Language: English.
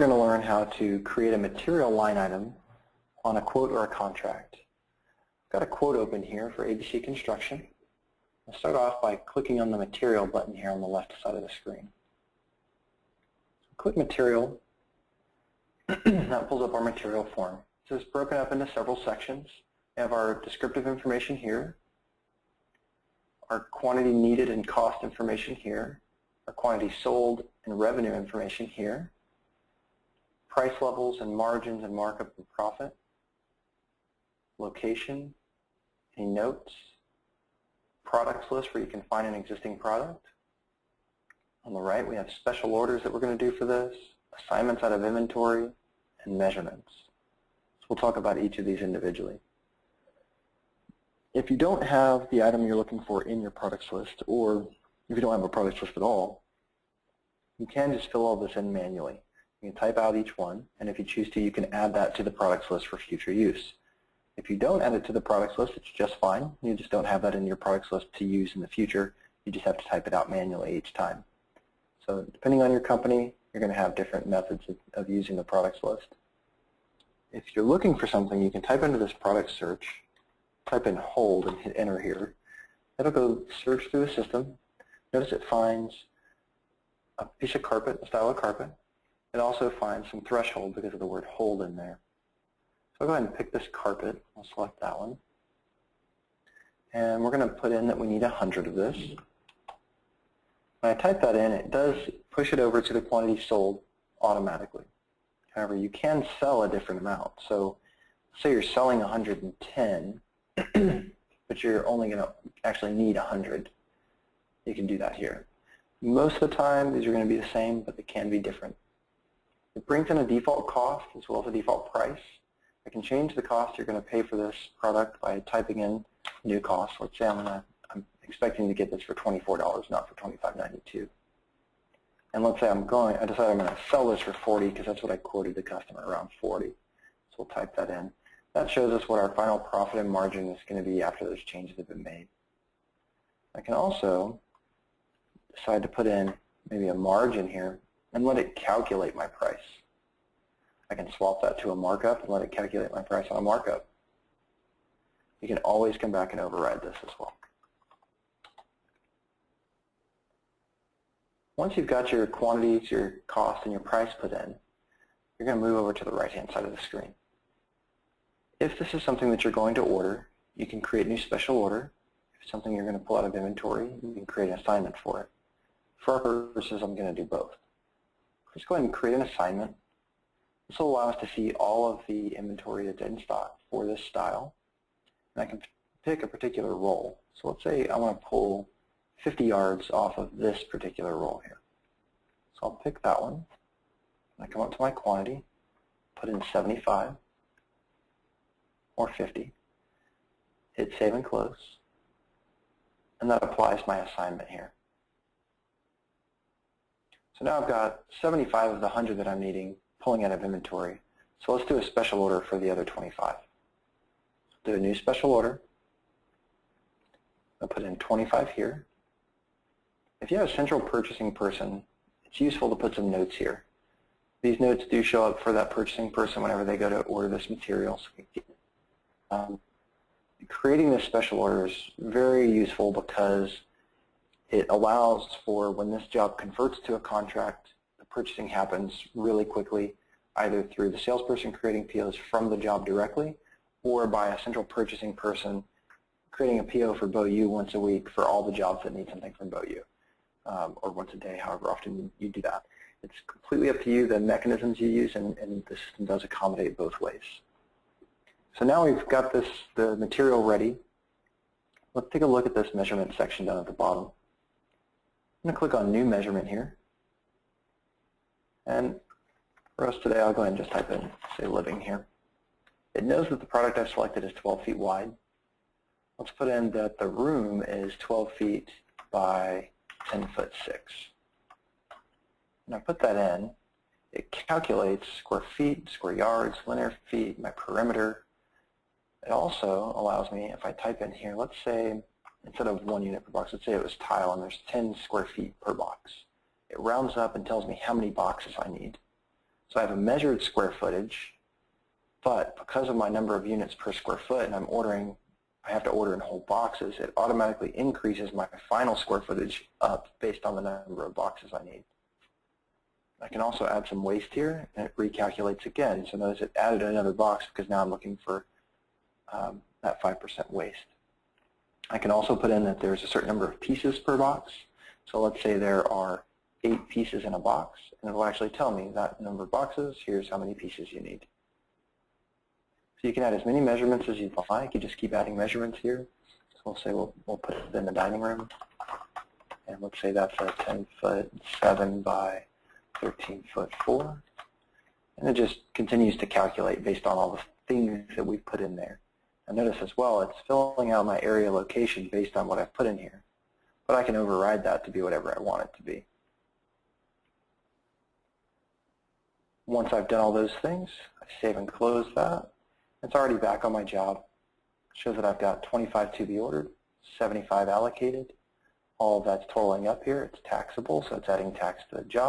we're going to learn how to create a material line item on a quote or a contract. I've got a quote open here for ABC Construction. I'll start off by clicking on the Material button here on the left side of the screen. Click Material. That pulls up our material form. So it's broken up into several sections. We have our descriptive information here, our quantity needed and cost information here, our quantity sold and revenue information here, price levels and margins and markup and profit, location, any notes, products list where you can find an existing product. On the right we have special orders that we're going to do for this, assignments out of inventory, and measurements. So we'll talk about each of these individually. If you don't have the item you're looking for in your products list, or if you don't have a products list at all, you can just fill all this in manually. You can type out each one, and if you choose to, you can add that to the products list for future use. If you don't add it to the products list, it's just fine. You just don't have that in your products list to use in the future. You just have to type it out manually each time. So depending on your company, you're going to have different methods of using the products list. If you're looking for something, you can type into this product search, type in hold and hit enter here. It'll go search through the system. Notice it finds a piece of carpet, a style of carpet. It also finds some threshold because of the word hold in there. So I'll go ahead and pick this carpet. I'll select that one. And we're going to put in that we need 100 of this. When I type that in, it does push it over to the quantity sold automatically. However, you can sell a different amount. So say you're selling 110, but you're only going to actually need 100. You can do that here. Most of the time, these are going to be the same, but they can be different. It brings in a default cost as well as a default price. I can change the cost you're going to pay for this product by typing in new cost. Let's say I'm expecting to get this for $24, not for $25.92. And let's say I decide I'm going to sell this for 40 because that's what I quoted the customer, around 40. So we'll type that in. That shows us what our final profit and margin is going to be after those changes have been made. I can also decide to put in maybe a margin here and let it calculate my price. I can swap that to a markup and let it calculate my price on a markup. You can always come back and override this as well. Once you've got your quantities, your cost, and your price put in, you're going to move over to the right-hand side of the screen. If this is something that you're going to order, you can create a new special order. If it's something you're going to pull out of inventory, you can create an assignment for it. For our purposes, I'm going to do both. Let's go ahead and create an assignment. This will allow us to see all of the inventory that's in stock for this style. And I can pick a particular roll. So let's say I want to pull 50 yards off of this particular roll here. So I'll pick that one. I come up to my quantity, put in 75 or 50, hit save and close, and that applies my assignment here. So now I've got 75 of the 100 that I'm needing pulling out of inventory. So let's do a special order for the other 25. Do a new special order. I'll put in 25 here. If you have a central purchasing person, it's useful to put some notes here. These notes do show up for that purchasing person whenever they go to order this material. Creating this special order is very useful because it allows for when this job converts to a contract, the purchasing happens really quickly, either through the salesperson creating POs from the job directly or by a central purchasing person creating a PO for BOU once a week for all the jobs that need something from BOU, or once a day, however often you do that. It's completely up to you, the mechanisms you use, and the system does accommodate both ways. So now we've got the material ready. Let's take a look at this measurement section down at the bottom. I'm going to click on New Measurement here. And for us today, I'll go ahead and just type in, say, living here. It knows that the product I've selected is 12 feet wide. Let's put in that the room is 12 feet by 10 foot 6. And I put that in. It calculates square feet, square yards, linear feet, my perimeter. It also allows me, if I type in here, let's say instead of 1 unit per box, let's say it was tile and there's 10 square feet per box. It rounds up and tells me how many boxes I need. So I have a measured square footage, but because of my number of units per square foot and I have to order in whole boxes, it automatically increases my final square footage up based on the number of boxes I need. I can also add some waste here, and it recalculates again. So notice it added another box because now I'm looking for that 5% waste. I can also put in that there's a certain number of pieces per box. So let's say there are 8 pieces in a box, and it will actually tell me that number of boxes, here's how many pieces you need. So you can add as many measurements as you'd like. You just keep adding measurements here. So we'll say we'll put it in the dining room, and let's say that's a 10-foot 7 by 13-foot 4. And it just continues to calculate based on all the things that we've put in there. And notice as well, it's filling out my area location based on what I've put in here. But I can override that to be whatever I want it to be. Once I've done all those things, I save and close that. It's already back on my job. It shows that I've got 25 to be ordered, 75 allocated. All of that's totaling up here. It's taxable, so it's adding tax to the job.